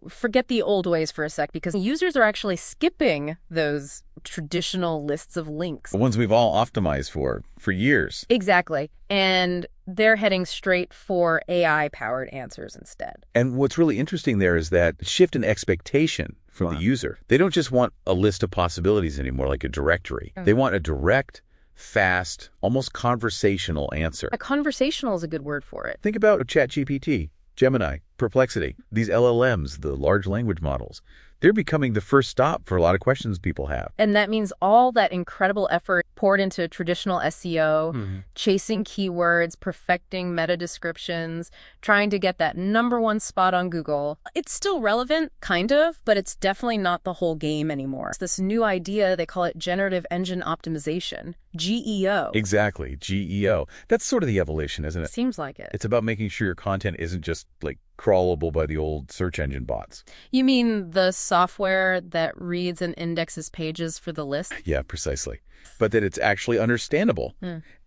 forget the old ways for a sec, because users are actually skipping those traditional lists of links. The ones we've all optimized for years. Exactly. And they're heading straight for AI-powered answers instead. And what's really interesting there is that shift in expectation from the user. They don't just want a list of possibilities anymore, like a directory. They want a direct, fast, almost conversational answer. A conversational is a good word for it. Think about ChatGPT, Gemini, Perplexity, these LLMs, the large language models. They're becoming the first stop for a lot of questions people have. And that means all that incredible effort poured into traditional SEO, chasing keywords, perfecting meta descriptions, trying to get that #1 spot on Google. It's still relevant, kind of, but it's definitely not the whole game anymore. It's this new idea, they call it Generative Engine Optimization, GEO. Exactly, GEO. That's sort of the evolution, isn't it? Seems like it. It's about making sure your content isn't just like crawlable by the old search engine bots. You mean the software that reads and indexes pages for the list? Yeah, precisely. But that it's actually understandable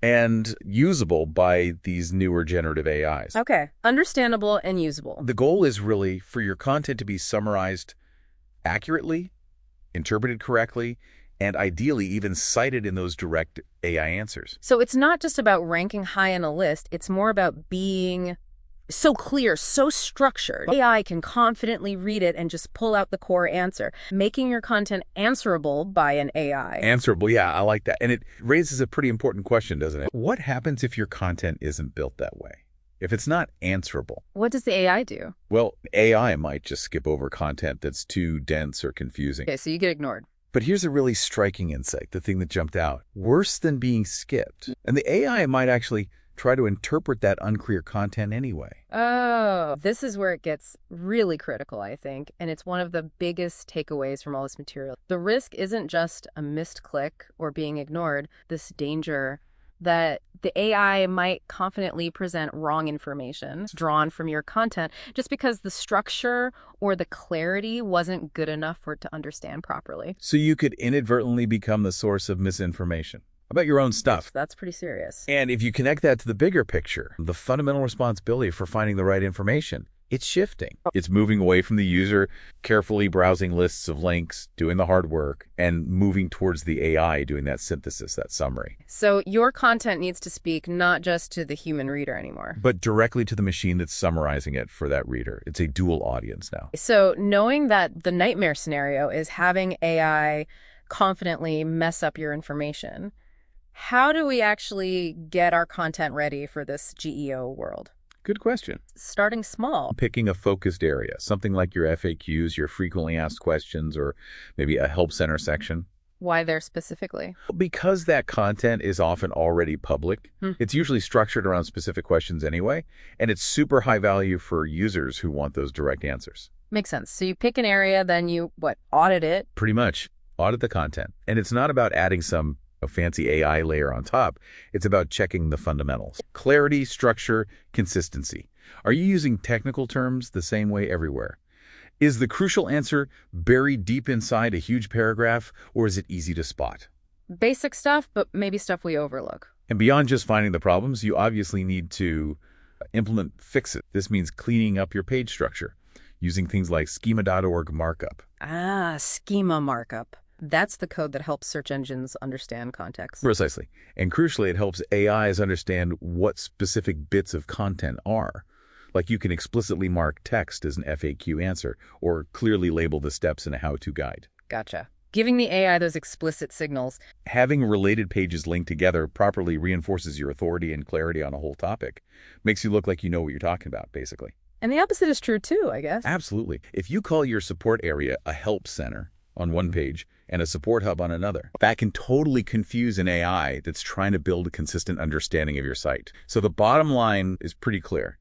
and usable by these newer generative AIs. Okay, understandable and usable. The goal is really for your content to be summarized accurately, interpreted correctly, and ideally even cited in those direct AI answers. So it's not just about ranking high in a list, it's more about being so clear, so structured. AI can confidently read it and just pull out the core answer, making your content answerable by an AI. Answerable, yeah, I like that. And it raises a pretty important question, doesn't it? What happens if your content isn't built that way? If it's not answerable? What does the AI do? Well, AI might just skip over content that's too dense or confusing. Okay, so you get ignored. But here's a really striking insight, the thing that jumped out. Worse than being skipped. And the AI might actually try to interpret that unclear content anyway. Oh, this is where it gets really critical, I think, and it's one of the biggest takeaways from all this material. The risk isn't just a missed click or being ignored, this danger that the AI might confidently present wrong information drawn from your content just because the structure or the clarity wasn't good enough for it to understand properly. So you could inadvertently become the source of misinformation about your own stuff. That's pretty serious. And if you connect that to the bigger picture, the fundamental responsibility for finding the right information, it's shifting. It's moving away from the user carefully browsing lists of links, doing the hard work, and moving towards the AI doing that synthesis, that summary. So your content needs to speak not just to the human reader anymore, but directly to the machine that's summarizing it for that reader. It's a dual audience now. So knowing that the nightmare scenario is having AI confidently mess up your information, how do we actually get our content ready for this GEO world? Good question. Starting small. Picking a focused area, something like your FAQs, your frequently asked questions, or maybe a help center section. Why there specifically? Because that content is often already public. It's usually structured around specific questions anyway, and it's super high value for users who want those direct answers. Makes sense. So you pick an area, then you, audit it? Pretty much. Audit the content. And it's not about adding some a fancy AI layer on top. It's about checking the fundamentals. Clarity, structure, consistency. Are you using technical terms the same way everywhere? Is the crucial answer buried deep inside a huge paragraph, or is it easy to spot? Basic stuff, but maybe stuff we overlook. And beyond just finding the problems, you obviously need to implement fixes. This means cleaning up your page structure, using things like schema.org markup. Ah, schema markup. That's the code that helps search engines understand context. Precisely. And crucially, it helps AIs understand what specific bits of content are. Like you can explicitly mark text as an FAQ answer or clearly label the steps in a how-to guide. Gotcha. Giving the AI those explicit signals. Having related pages linked together properly reinforces your authority and clarity on a whole topic. Makes you look like you know what you're talking about, basically. And the opposite is true too, I guess. Absolutely. If you call your support area a help center on one page and a support hub on another, that can totally confuse an AI that's trying to build a consistent understanding of your site. So the bottom line is pretty clear.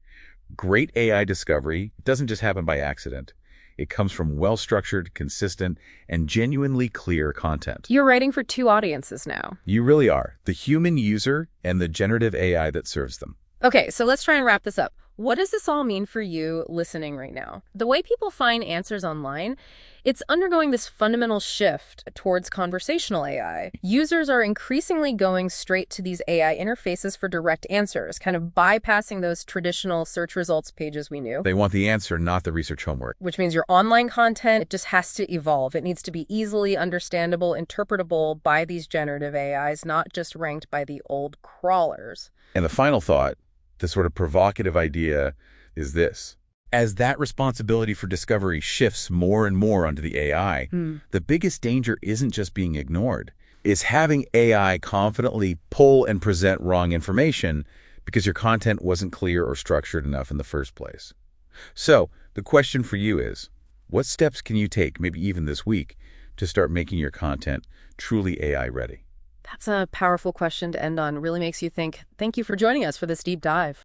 Great AI discovery doesn't just happen by accident. It comes from well-structured, consistent, and genuinely clear content. You're writing for two audiences now. You really are. The human user and the generative AI that serves them. Okay, so let's try and wrap this up. What does this all mean for you listening right now? The way people find answers online, it's undergoing this fundamental shift towards conversational AI. Users are increasingly going straight to these AI interfaces for direct answers, kind of bypassing those traditional search results pages we knew. They want the answer, not the research homework. Which means your online content, it just has to evolve. It needs to be easily understandable, interpretable by these generative AIs, not just ranked by the old crawlers. And the final thought, the sort of provocative idea, is this. As that responsibility for discovery shifts more and more onto the AI, the biggest danger isn't just being ignored. It's having AI confidently pull and present wrong information because your content wasn't clear or structured enough in the first place. So, the question for you is, what steps can you take, maybe even this week, to start making your content truly AI ready? That's a powerful question to end on. Really makes you think. Thank you for joining us for this deep dive.